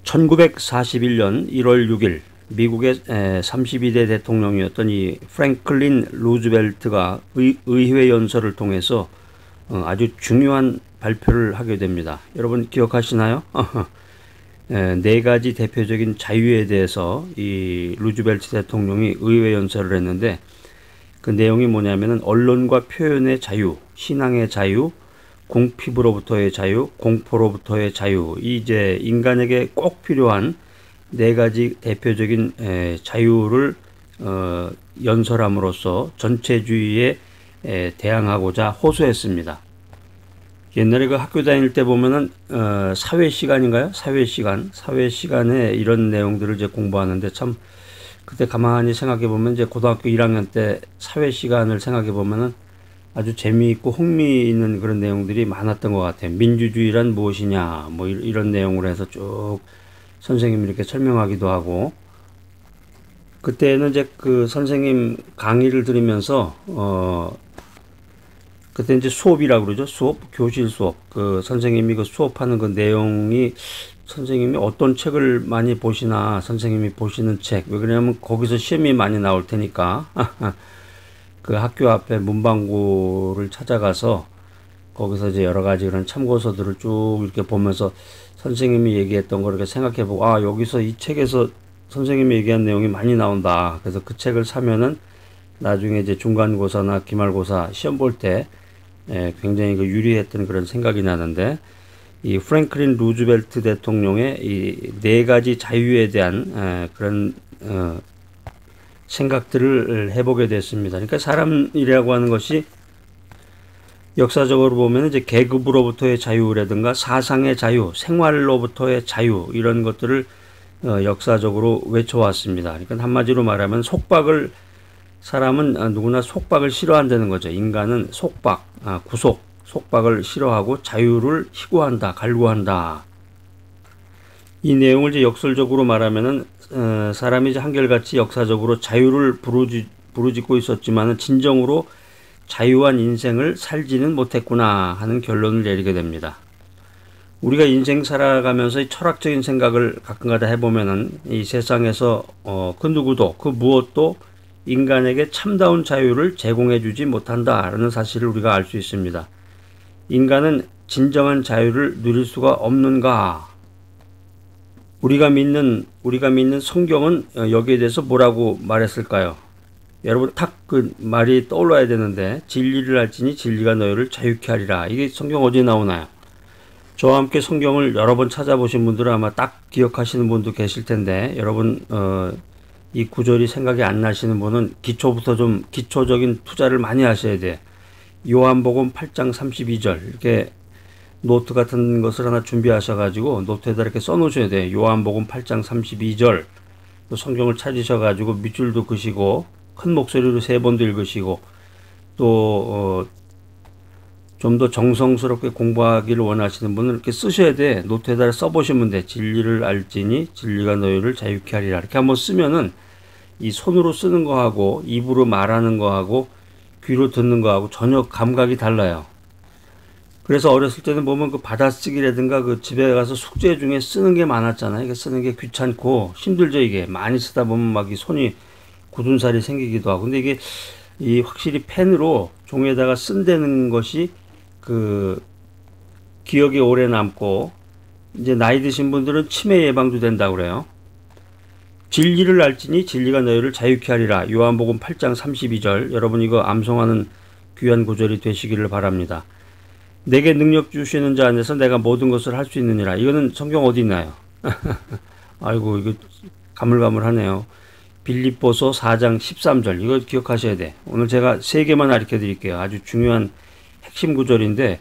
1941년 1월 6일 미국의 32대 대통령이었던 이 프랭클린 루즈벨트가 의회 연설을 통해서 아주 중요한 발표를 하게 됩니다. 여러분 기억하시나요? 네 가지 대표적인 자유에 대해서 이 루즈벨트 대통령이 의회 연설을 했는데, 그 내용이 뭐냐면은 언론과 표현의 자유, 신앙의 자유, 궁핍으로부터의 자유, 공포로부터의 자유, 이제 인간에게 꼭 필요한 네 가지 대표적인 자유를 연설함으로써 전체주의에 대항하고자 호소했습니다. 옛날에 그 학교 다닐 때 보면은 사회 시간인가요? 사회 시간에 이런 내용들을 이제 공부하는데, 참 그때 가만히 생각해 보면 이제 고등학교 1학년 때 사회 시간을 생각해 보면은 아주 재미있고 흥미있는 그런 내용들이 많았던 것 같아요. 민주주의란 무엇이냐, 뭐 이런 내용으로 해서 쭉 선생님이 이렇게 설명하기도 하고, 그때는 이제 그 선생님 강의를 들으면서 그때 이제 수업이라고 그러죠. 수업, 교실 수업. 그 선생님이 그 수업하는 그 내용이, 선생님이 어떤 책을 많이 보시나, 선생님이 보시는 책. 왜 그러냐면 거기서 시험이 많이 나올 테니까. 그 학교 앞에 문방구를 찾아가서 거기서 이제 여러 가지 그런 참고서들을 쭉 이렇게 보면서 선생님이 얘기했던 걸 이렇게 생각해보고, 아, 여기서 이 책에서 선생님이 얘기한 내용이 많이 나온다. 그래서 그 책을 사면은 나중에 이제 중간고사나 기말고사 시험 볼 때 굉장히 그 유리했던 그런 생각이 나는데, 이 프랭클린 루즈벨트 대통령의 이 네 가지 자유에 대한 그런 생각들을 해보게 됐습니다. 그러니까 사람이라고 하는 것이 역사적으로 보면 이제 계급으로부터의 자유라든가 사상의 자유, 생활로부터의 자유, 이런 것들을 역사적으로 외쳐왔습니다. 그러니까 한마디로 말하면 사람은 누구나 속박을 싫어한다는 거죠. 인간은 속박, 구속, 속박을 싫어하고 자유를 희구한다, 갈구한다. 이 내용을 이제 역설적으로 말하면은 사람이 이제 한결같이 역사적으로 자유를 부르짖고 있었지만은 진정으로 자유한 인생을 살지는 못했구나 하는 결론을 내리게 됩니다. 우리가 인생 살아가면서 이 철학적인 생각을 가끔가다 해보면은 이 세상에서 그 누구도 그 무엇도 인간에게 참다운 자유를 제공해주지 못한다라는 사실을 우리가 알 수 있습니다. 인간은 진정한 자유를 누릴 수가 없는가? 우리가 믿는 성경은 여기에 대해서 뭐라고 말했을까요? 여러분 딱 그 말이 떠올라야 되는데, 진리를 알지니 진리가 너희를 자유케 하리라. 이게 성경 어디에 나오나요? 저와 함께 성경을 여러 번 찾아보신 분들은 아마 딱 기억하시는 분도 계실 텐데, 여러분 이 구절이 생각이 안 나시는 분은 기초부터 좀 기초적인 투자를 많이 하셔야 돼. 요한복음 8장 32절 이렇게 노트 같은 것을 하나 준비하셔가지고 노트에다 이렇게 써놓으셔야 돼. 요한복음 8장 32절. 또 성경을 찾으셔가지고 밑줄도 그시고 큰 목소리로 3번도 읽으시고, 또 좀 더 정성스럽게 공부하기를 원하시는 분은 이렇게 쓰셔야 돼. 노트에다 써보시면 돼. 진리를 알지니 진리가 너희를 자유케 하리라. 이렇게 한번 쓰면은 이 손으로 쓰는 거하고 입으로 말하는 거하고 귀로 듣는 거하고 전혀 감각이 달라요. 그래서 어렸을 때는 보면 그 받아쓰기라든가 그 집에 가서 숙제 중에 쓰는 게 많았잖아요. 이게 쓰는 게 귀찮고 힘들죠. 이게 많이 쓰다 보면 막 이 손이 굳은 살이 생기기도 하고. 근데 이게 이 확실히 펜으로 종이에다가 쓴다는 것이 그 기억에 오래 남고, 이제 나이 드신 분들은 치매 예방도 된다고 그래요. 진리를 알지니 진리가 너희를 자유케 하리라. 요한복음 8장 32절. 여러분 이거 암송하는 귀한 구절이 되시기를 바랍니다. 내게 능력 주시는 자 안에서 내가 모든 것을 할 수 있느니라. 이거는 성경 어디 있나요? 아이고 이거 가물가물하네요. 빌립보서 4장 13절. 이거 기억하셔야 돼. 오늘 제가 3개만 가르쳐 드릴게요. 아주 중요한 핵심 구절인데,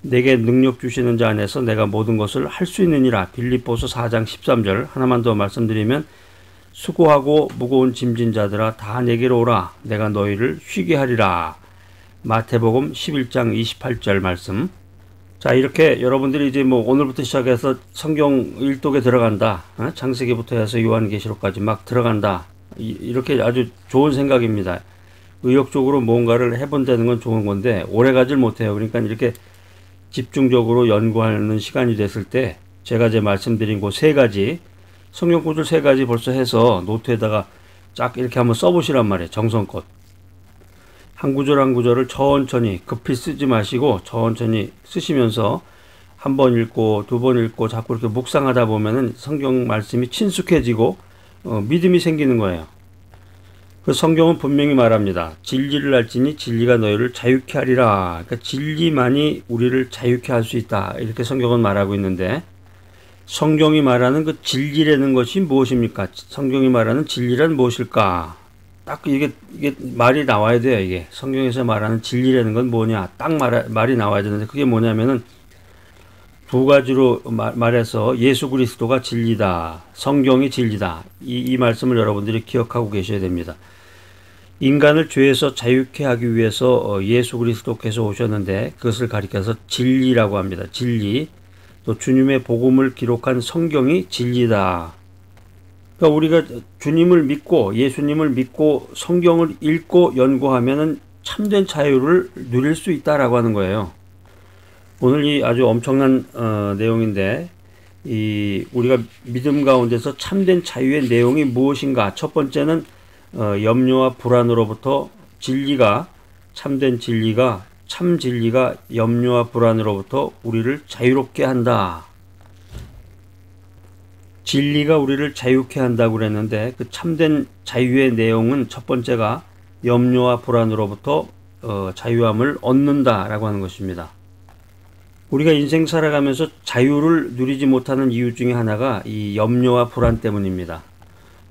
내게 능력 주시는 자 안에서 내가 모든 것을 할 수 있느니라. 빌립보서 4장 13절. 하나만 더 말씀드리면, 수고하고 무거운 짐진 자들아 다 내게로 오라. 내가 너희를 쉬게 하리라. 마태복음 11장 28절 말씀. 자, 이렇게 여러분들이 이제 뭐 오늘부터 시작해서 성경 일독에 들어간다. 창세기부터 해서 요한계시록까지 막 들어간다. 이렇게 아주 좋은 생각입니다. 의욕적으로 뭔가를 해본다는 건 좋은 건데 오래 가질 못해요. 그러니까 이렇게 집중적으로 연구하는 시간이 됐을 때 제가 말씀드린 그 세 가지, 성경 구절 세 가지 벌써 해서 노트에다가 쫙 이렇게 한번 써보시란 말이에요. 정성껏. 한 구절 한 구절을 천천히 급히 쓰지 마시고 천천히 쓰시면서 한 번 읽고 두 번 읽고 자꾸 이렇게 묵상하다 보면은 성경 말씀이 친숙해지고 믿음이 생기는 거예요. 그 성경은 분명히 말합니다. 진리를 알지니 진리가 너희를 자유케 하리라. 그러니까 진리만이 우리를 자유케 할 수 있다. 이렇게 성경은 말하고 있는데, 성경이 말하는 그 진리라는 것이 무엇입니까? 성경이 말하는 진리란 무엇일까? 딱 이게 말이 나와야 돼요. 이게 성경에서 말하는 진리라는 건 뭐냐? 딱 말이 나와야 되는데, 그게 뭐냐면은 두 가지로 말해서 예수 그리스도가 진리다, 성경이 진리다. 이 말씀을 여러분들이 기억하고 계셔야 됩니다. 인간을 죄에서 자유케 하기 위해서 예수 그리스도께서 오셨는데, 그것을 가리켜서 진리라고 합니다. 진리. 또 주님의 복음을 기록한 성경이 진리다. 그러니까 우리가 주님을 믿고 예수님을 믿고 성경을 읽고 연구하면은 참된 자유를 누릴 수 있다라고 하는 거예요. 오늘 이 아주 엄청난 내용인데, 우리가 믿음 가운데서 참된 자유의 내용이 무엇인가? 첫 번째는 염려와 불안으로부터 참된 진리가 참 진리가 염려와 불안으로부터 우리를 자유롭게 한다. 진리가 우리를 자유케 한다고 그랬는데, 그 참된 자유의 내용은 첫 번째가 염려와 불안으로부터 자유함을 얻는다라고 하는 것입니다. 우리가 인생 살아가면서 자유를 누리지 못하는 이유 중에 하나가 이 염려와 불안 때문입니다.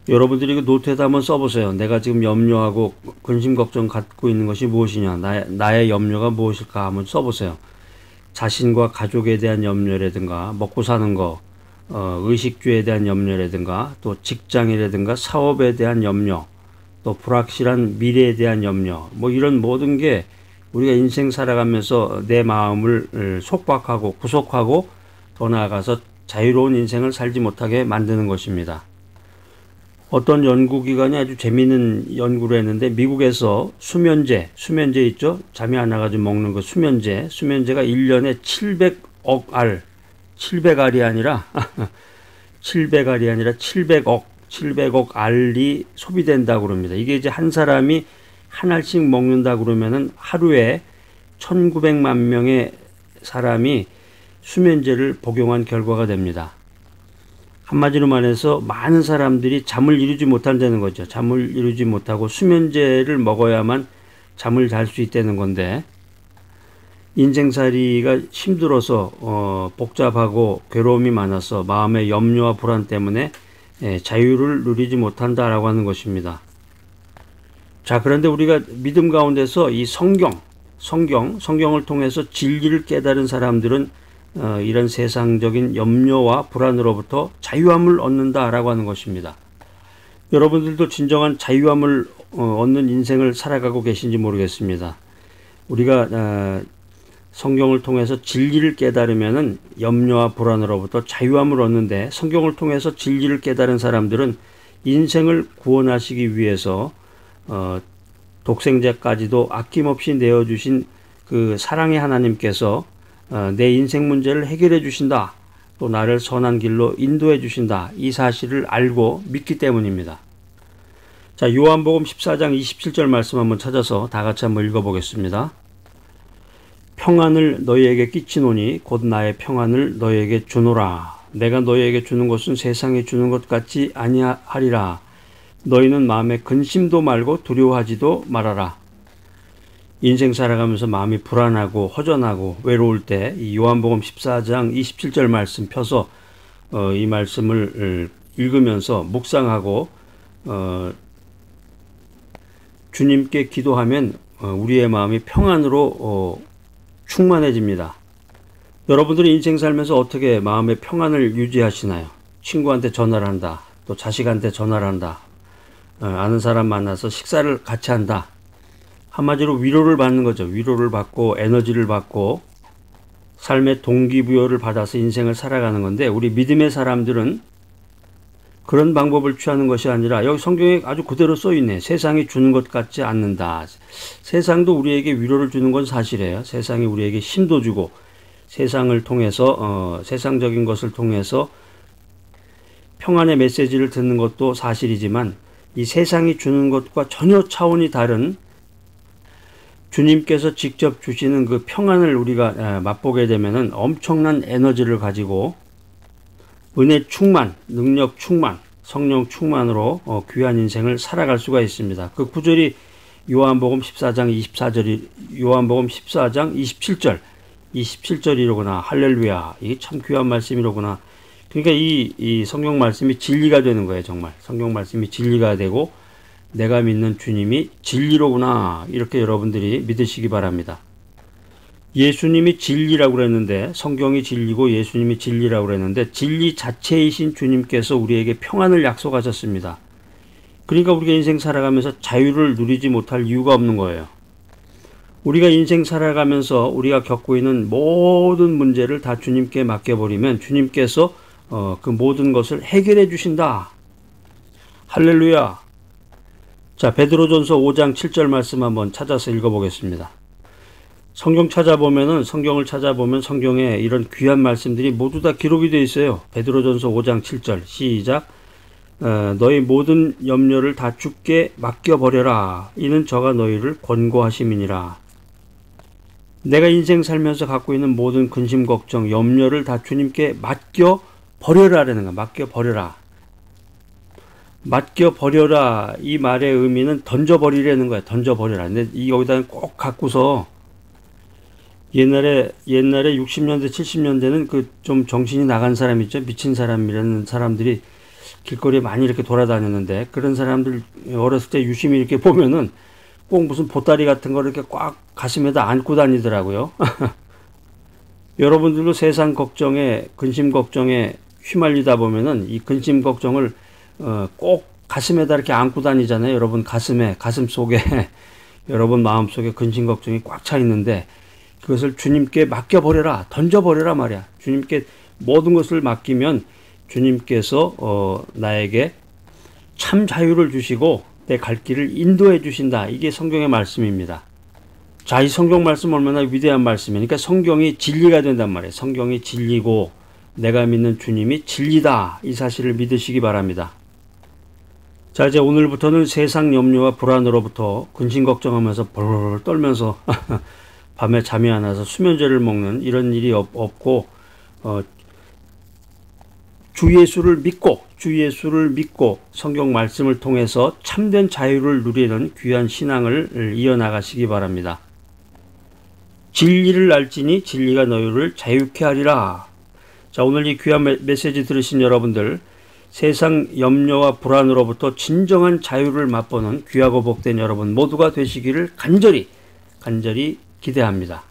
여러분들이 그 노트에다 한번 써보세요. 내가 지금 염려하고 근심 걱정 갖고 있는 것이 무엇이냐, 나의 염려가 무엇일까 한번 써보세요. 자신과 가족에 대한 염려라든가, 먹고 사는 거, 의식주에 대한 염려라든가, 또 직장이라든가 사업에 대한 염려, 또 불확실한 미래에 대한 염려, 뭐 이런 모든 게 우리가 인생 살아가면서 내 마음을 속박하고 구속하고 더 나아가서 자유로운 인생을 살지 못하게 만드는 것입니다. 어떤 연구기관이 아주 재미있는 연구를 했는데, 미국에서 수면제 있죠? 잠이 안 와가지고 먹는 거 수면제가 1년에 700알이 아니라 700억 알이 소비된다고 그럽니다. 이게 이제 한 사람이 한 알씩 먹는다 그러면은 하루에 1900만 명의 사람이 수면제를 복용한 결과가 됩니다. 한마디로 말해서 많은 사람들이 잠을 이루지 못한다는 거죠. 잠을 이루지 못하고 수면제를 먹어야만 잠을 잘 수 있다는 건데, 인생살이가 힘들어서 복잡하고 괴로움이 많아서 마음의 염려와 불안 때문에 자유를 누리지 못한다라고 하는 것입니다. 자, 그런데 우리가 믿음 가운데서 이 성경을 통해서 진리를 깨달은 사람들은 이런 세상적인 염려와 불안으로부터 자유함을 얻는다라고 하는 것입니다. 여러분들도 진정한 자유함을 얻는 인생을 살아가고 계신지 모르겠습니다. 우리가 성경을 통해서 진리를 깨달으면은 염려와 불안으로부터 자유함을 얻는데, 성경을 통해서 진리를 깨달은 사람들은 인생을 구원하시기 위해서 독생자까지도 아낌없이 내어주신 그 사랑의 하나님께서 내 인생 문제를 해결해 주신다, 또 나를 선한 길로 인도해 주신다, 이 사실을 알고 믿기 때문입니다. 자, 요한복음 14장 27절 말씀 한번 찾아서 다 같이 한번 읽어보겠습니다. 평안을 너희에게 끼치노니 곧 나의 평안을 너희에게 주노라. 내가 너희에게 주는 것은 세상에 주는 것 같지 아니하리라. 너희는 마음에 근심도 말고 두려워하지도 말아라. 인생 살아가면서 마음이 불안하고 허전하고 외로울 때 이 요한복음 14장 27절 말씀 펴서 이 말씀을 읽으면서 묵상하고 주님께 기도하면 우리의 마음이 평안으로 충만해집니다. 여러분들이 인생 살면서 어떻게 마음의 평안을 유지하시나요? 친구한테 전화를 한다, 또 자식한테 전화를 한다, 아는 사람 만나서 식사를 같이 한다. 한마디로 위로를 받는 거죠. 위로를 받고 에너지를 받고 삶의 동기부여를 받아서 인생을 살아가는 건데, 우리 믿음의 사람들은 그런 방법을 취하는 것이 아니라, 여기 성경에 아주 그대로 써있네. 세상이 주는 것 같지 않는다. 세상도 우리에게 위로를 주는 건 사실이에요. 세상이 우리에게 힘도 주고 세상을 통해서 세상적인 것을 통해서 평안의 메시지를 듣는 것도 사실이지만 이 세상이 주는 것과 전혀 차원이 다른 주님께서 직접 주시는 그 평안을 우리가 맛보게 되면은 엄청난 에너지를 가지고 은혜 충만, 능력 충만, 성령 충만으로 귀한 인생을 살아갈 수가 있습니다. 그 구절이 요한복음 14장 24절이 요한복음 14장 27절이로구나. 할렐루야. 이게 참 귀한 말씀이로구나. 그러니까 이 성경 말씀이 진리가 되는 거예요. 정말 성경 말씀이 진리가 되고 내가 믿는 주님이 진리로구나. 이렇게 여러분들이 믿으시기 바랍니다. 예수님이 진리라고 그랬는데, 성경이 진리고 예수님이 진리라고 그랬는데 진리 자체이신 주님께서 우리에게 평안을 약속하셨습니다. 그러니까 우리가 인생 살아가면서 자유를 누리지 못할 이유가 없는 거예요. 우리가 인생 살아가면서 우리가 겪고 있는 모든 문제를 다 주님께 맡겨버리면 주님께서 그 모든 것을 해결해 주신다. 할렐루야. 자, 베드로전서 5장 7절 말씀 한번 찾아서 읽어보겠습니다. 성경을 찾아보면 성경에 이런 귀한 말씀들이 모두 다 기록이 되어 있어요. 베드로전서 5장 7절 시작. 너희 모든 염려를 다 주께 맡겨버려라. 이는 저가 너희를 권고하심이니라. 내가 인생 살면서 갖고 있는 모든 근심, 걱정, 염려를 다 주님께 맡겨버려라라는 거야. 맡겨버려라. 맡겨버려라. 이 말의 의미는 던져버리라는 거야. 던져버려라. 근데 여기다 꼭 갖고서 옛날에 60년대, 70년대는 그 좀 정신이 나간 사람 있죠. 미친 사람이라는 사람들이 길거리에 많이 이렇게 돌아다녔는데 그런 사람들 어렸을 때 유심히 이렇게 보면은 꼭 무슨 보따리 같은 걸 이렇게 꽉 가슴에다 안고 다니더라고요. 여러분들도 세상 걱정에, 근심 걱정에 휘말리다 보면은 이 근심 걱정을 꼭 가슴에다 이렇게 안고 다니잖아요. 여러분 가슴 속에 여러분 마음 속에 근심 걱정이 꽉 차 있는데 그것을 주님께 맡겨버려라, 던져버려라 말이야. 주님께 모든 것을 맡기면 주님께서 나에게 참 자유를 주시고 내 갈 길을 인도해 주신다. 이게 성경의 말씀입니다. 자, 이 성경 말씀 얼마나 위대한 말씀이니까 성경이 진리가 된단 말이에요. 성경이 진리고 내가 믿는 주님이 진리다. 이 사실을 믿으시기 바랍니다. 자, 이제 오늘부터는 세상 염려와 불안으로부터 근심 걱정하면서 벌벌 떨면서 밤에 잠이 안 와서 수면제를 먹는 이런 일이 없고 주 예수를 믿고 성경 말씀을 통해서 참된 자유를 누리는 귀한 신앙을 이어나가시기 바랍니다. 진리를 알지니 진리가 너희를 자유케 하리라. 자, 오늘 이 귀한 메시지 들으신 여러분들, 세상 염려와 불안으로부터 진정한 자유를 맛보는 귀하고 복된 여러분 모두가 되시기를 간절히 기대합니다.